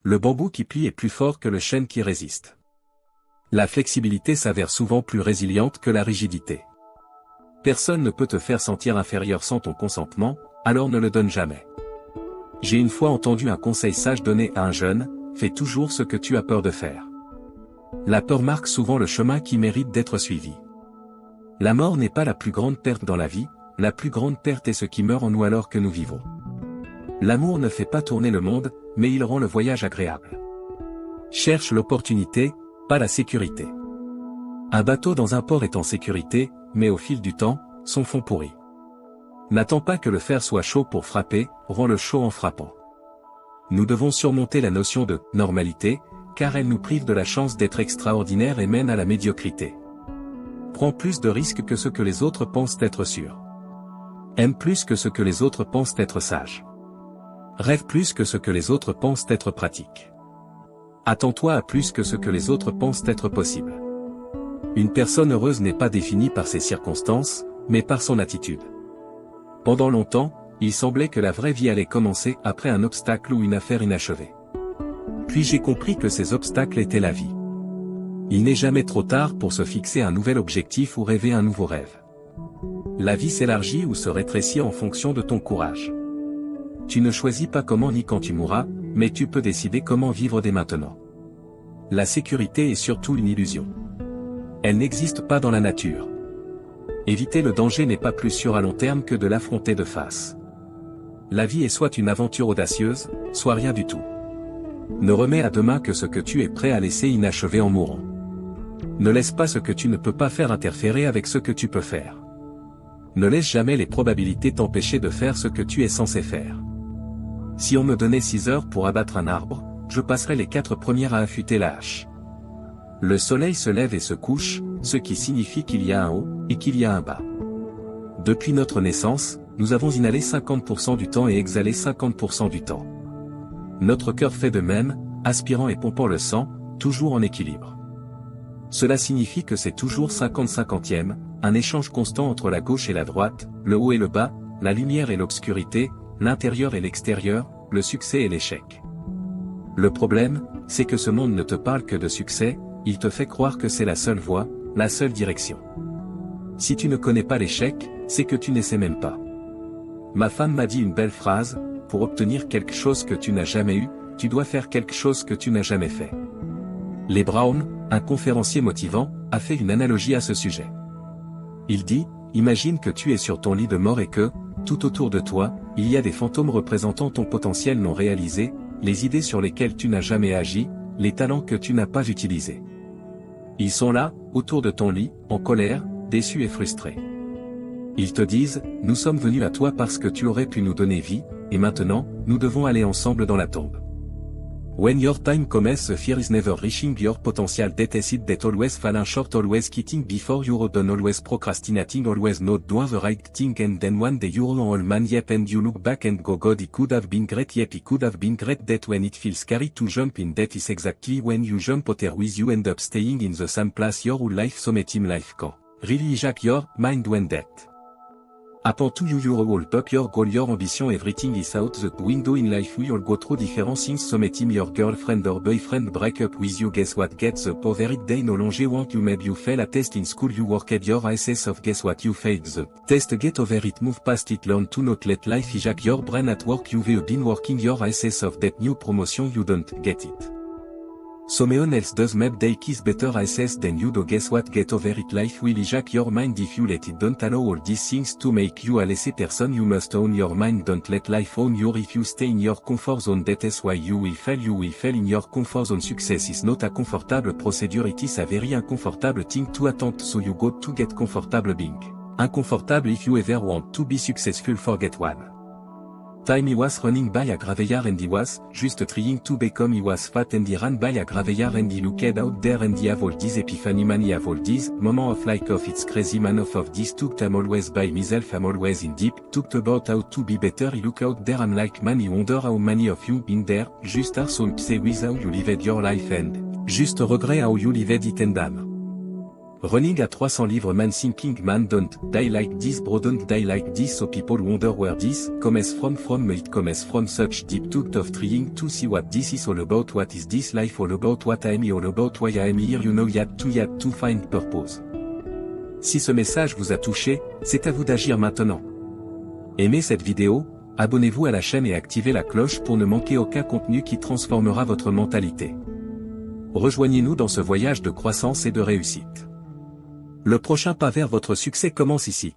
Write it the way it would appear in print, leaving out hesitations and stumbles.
Le bambou qui plie est plus fort que le chêne qui résiste. La flexibilité s'avère souvent plus résiliente que la rigidité. Personne ne peut te faire sentir inférieur sans ton consentement, alors ne le donne jamais. J'ai une fois entendu un conseil sage donné à un jeune, fais toujours ce que tu as peur de faire. La peur marque souvent le chemin qui mérite d'être suivi. La mort n'est pas la plus grande perte dans la vie, la plus grande perte est ce qui meurt en nous alors que nous vivons. L'amour ne fait pas tourner le monde, mais il rend le voyage agréable. Cherche l'opportunité, pas la sécurité. Un bateau dans un port est en sécurité, mais au fil du temps, son fond pourrit. N'attends pas que le fer soit chaud pour frapper, rends-le chaud en frappant. Nous devons surmonter la notion de « normalité », car elle nous prive de la chance d'être extraordinaire et mène à la médiocrité. Prends plus de risques que ce que les autres pensent être sûrs. Aime plus que ce que les autres pensent être sage. Rêve plus que ce que les autres pensent être pratique. Attends-toi à plus que ce que les autres pensent être possible. Une personne heureuse n'est pas définie par ses circonstances, mais par son attitude. Pendant longtemps, il semblait que la vraie vie allait commencer après un obstacle ou une affaire inachevée. Puis j'ai compris que ces obstacles étaient la vie. Il n'est jamais trop tard pour se fixer un nouvel objectif ou rêver un nouveau rêve. La vie s'élargit ou se rétrécit en fonction de ton courage. Tu ne choisis pas comment ni quand tu mourras, mais tu peux décider comment vivre dès maintenant. La sécurité est surtout une illusion. Elle n'existe pas dans la nature. Éviter le danger n'est pas plus sûr à long terme que de l'affronter de face. La vie est soit une aventure audacieuse, soit rien du tout. Ne remets à demain que ce que tu es prêt à laisser inachevé en mourant. Ne laisse pas ce que tu ne peux pas faire interférer avec ce que tu peux faire. Ne laisse jamais les probabilités t'empêcher de faire ce que tu es censé faire. Si on me donnait 6 heures pour abattre un arbre, je passerais les 4 premières à affûter la hache. Le soleil se lève et se couche, ce qui signifie qu'il y a un haut, et qu'il y a un bas. Depuis notre naissance, nous avons inhalé 50% du temps et exhalé 50% du temps. Notre cœur fait de même, aspirant et pompant le sang, toujours en équilibre. Cela signifie que c'est toujours 50-50e, un échange constant entre la gauche et la droite, le haut et le bas, la lumière et l'obscurité, l'intérieur et l'extérieur, le succès et l'échec. Le problème, c'est que ce monde ne te parle que de succès, il te fait croire que c'est la seule voie, la seule direction. Si tu ne connais pas l'échec, c'est que tu n'essaies même pas. Ma femme m'a dit une belle phrase, pour obtenir quelque chose que tu n'as jamais eu, tu dois faire quelque chose que tu n'as jamais fait. Les Brown, un conférencier motivant, a fait une analogie à ce sujet. Il dit, imagine que tu es sur ton lit de mort et que, tout autour de toi, il y a des fantômes représentant ton potentiel non réalisé, les idées sur lesquelles tu n'as jamais agi, les talents que tu n'as pas utilisés. Ils sont là, autour de ton lit, en colère, déçus et frustrés. Ils te disent, nous sommes venus à toi parce que tu aurais pu nous donner vie, et maintenant, nous devons aller ensemble dans la tombe. When your time comes the fear is never reaching your potential that is it that always falling short always quitting before you're done always procrastinating always not doing the right thing and then one day you're all man yep and you look back and go God it could have been great yep it could have been great that when it feels scary to jump in that is exactly when you jump out there with you end up staying in the same place your whole life so team life can really jack your mind when that. Upon to you your whole up your goal your ambition everything is out the window in life we all go through different things so team your girlfriend or boyfriend break up with you guess what gets the power it day no longer want you maybe you fail a test in school you worked your assess of guess what you failed the test get over it move past it learn to not let life hijack your brain at work you've been working your assess of that new promotion you don't get it. Someone else does maybe they kiss better assess than you do guess what get over it life will hijack your mind if you let it don't allow all these things to make you a laissé person you must own your mind don't let life own you if you stay in your comfort zone that is why you will fail in your comfort zone success is not a comfortable procedure it is a very uncomfortable thing to attempt so you got to get comfortable being uncomfortable if you ever want to be successful forget one. Time he was running by a graveyard and he was just trying to become he was fat and he ran by a graveyard and he looked out there and he have all these epiphany man he have all these moment of like of it's crazy man of this took time always by myself I'm always in deep talked about how to be better he look out there I'm like man he wonder how many of you been there just are so upset with how you lived your life and just regret how you lived it and damn. Running à 300 livres man thinking man don't die like this bro don't die like this so people wonder where this comes from it comes from such deep thought of trying to see what this is all about what is this life all about what I'm all about why I'm here you know yet to find purpose. Si ce message vous a touché, c'est à vous d'agir maintenant. Aimez cette vidéo, abonnez-vous à la chaîne et activez la cloche pour ne manquer aucun contenu qui transformera votre mentalité. Rejoignez-nous dans ce voyage de croissance et de réussite. Le prochain pas vers votre succès commence ici.